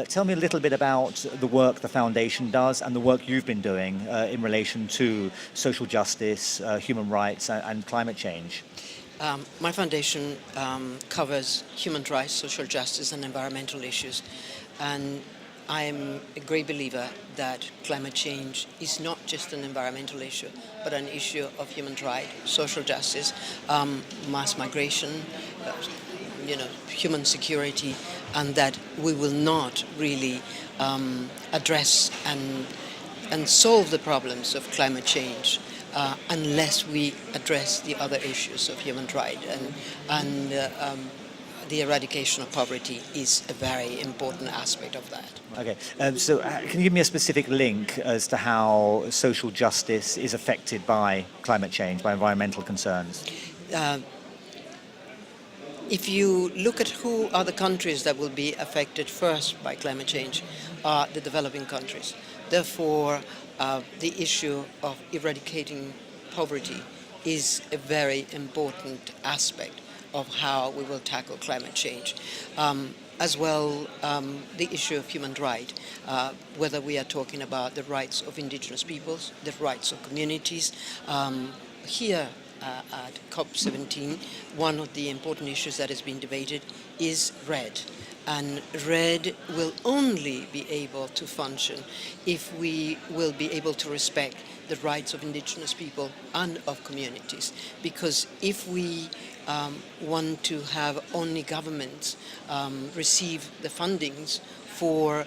Tell me a little bit about the work the foundation does and the work you've been doing in relation to social justice, human rights, and climate change. My foundation covers human rights, social justice, and environmental issues. And I am a great believer that climate change is not just an environmental issue, but an issue of human rights, social justice, mass migration, uh, human security, and that we will not really address and solve the problems of climate change unless we address the other issues of human rights and the eradication of poverty is a very important aspect of that. Okay, so can you give me a specific link as to how social justice is affected by climate change, by environmental concerns? Uh, if you look at who are the countries that will be affected first by climate change, are the developing countries. Therefore, the issue of eradicating poverty is a very important aspect of how we will tackle climate change. As well, the issue of human rights, whether we are talking about the rights of indigenous peoples, the rights of communities. Here at COP17, one of the important issues that has been debated is RED. And RED will only be able to function if we will be able to respect the rights of indigenous people and of communities. Because if we want to have only governments receive the fundings for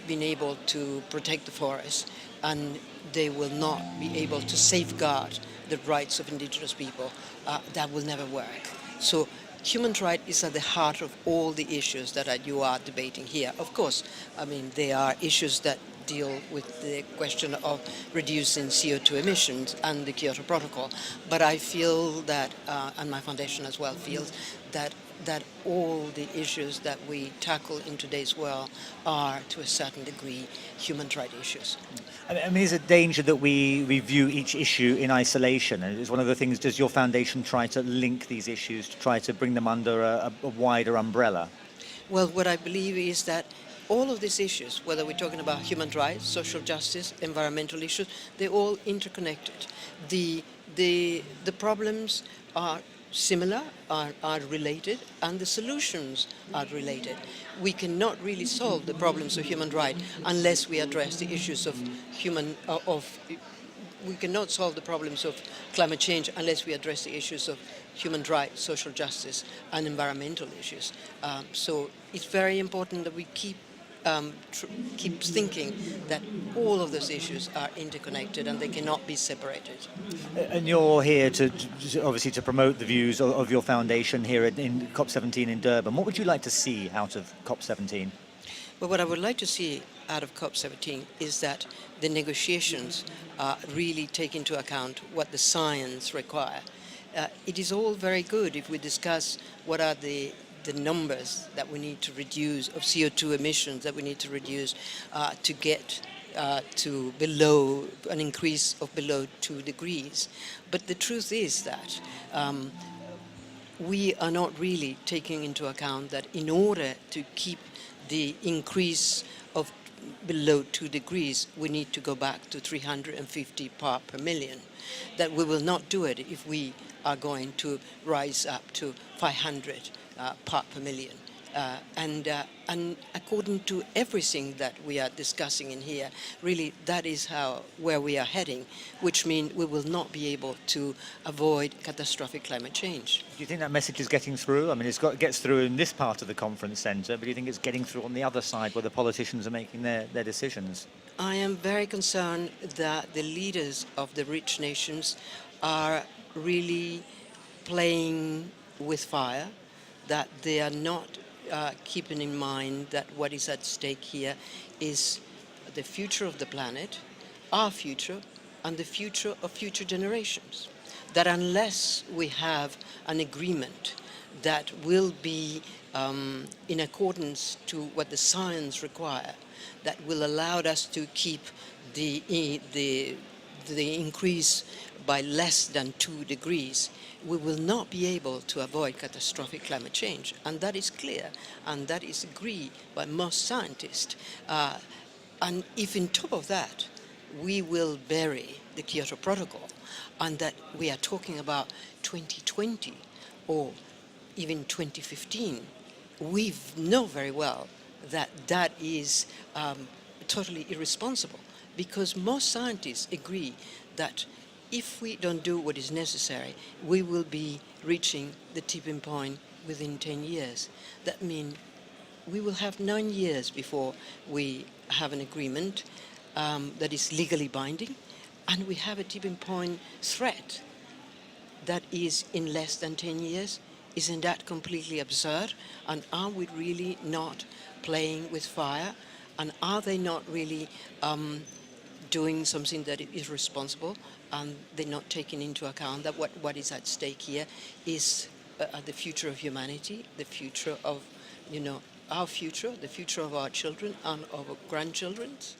being able to protect the forest, and they will not be able to safeguard the rights of indigenous people, that will never work. So human rights is at the heart of all the issues that you are debating here. Of course, I mean, there are issues that deal with the question of reducing CO2 emissions and the Kyoto Protocol. But I feel that, and my foundation as well feels, that all the issues that we tackle in today's world are, to a certain degree, human rights issues. I mean, is it a danger that we view each issue in isolation? And is one of the things, does your foundation try to link these issues, to try to bring them under a wider umbrella? Well, what I believe is that all of these issues, whether we're talking about human rights, social justice, environmental issues, they're all interconnected. The problems are similar, are related, and the solutions are related. We cannot really solve the problems of human rights unless we address the issues of we cannot solve the problems of climate change unless we address the issues of human rights, social justice, and environmental issues. So it's very important that we keep thinking that all of those issues are interconnected and they cannot be separated. And you're here to obviously to promote the views of your foundation here in COP17 in Durban. What would you like to see out of COP17? Well, what I would like to see out of COP17 is that the negotiations really take into account what the science require. It is all very good if we discuss what are the numbers that we need to reduce of CO2 emissions that we need to reduce to get to below an increase of below 2 degrees. But the truth is that we are not really taking into account that in order to keep the increase of below 2 degrees, we need to go back to 350 parts per million. That we will not do it if we are going to rise up to 500 part per million. And according to everything that we are discussing in here, really that is where we are heading, which means we will not be able to avoid catastrophic climate change. Do you think that message is getting through? I mean, it gets through in this part of the conference centre, but do you think it's getting through on the other side where the politicians are making their decisions? I am very concerned that the leaders of the rich nations are really playing with fire, that they are not keeping in mind that what is at stake here is the future of the planet, our future, and the future of future generations. That unless we have an agreement that will be in accordance to what the science require, that will allow us to keep the increase by less than 2 degrees, we will not be able to avoid catastrophic climate change. And that is clear, and that is agreed by most scientists. And if on top of that, we will bury the Kyoto Protocol, and that we are talking about 2020 or even 2015, we know very well that that is totally irresponsible, because most scientists agree that if we don't do what is necessary, we will be reaching the tipping point within 10 years. That means we will have 9 years before we have an agreement that is legally binding, and we have a tipping point threat that is in less than 10 years. Isn't that completely absurd? And are we really not playing with fire? And are they not really doing something that is responsible? And they're not taking into account that what is at stake here is the future of humanity, the future of, our future, the future of our children and of our grandchildren's.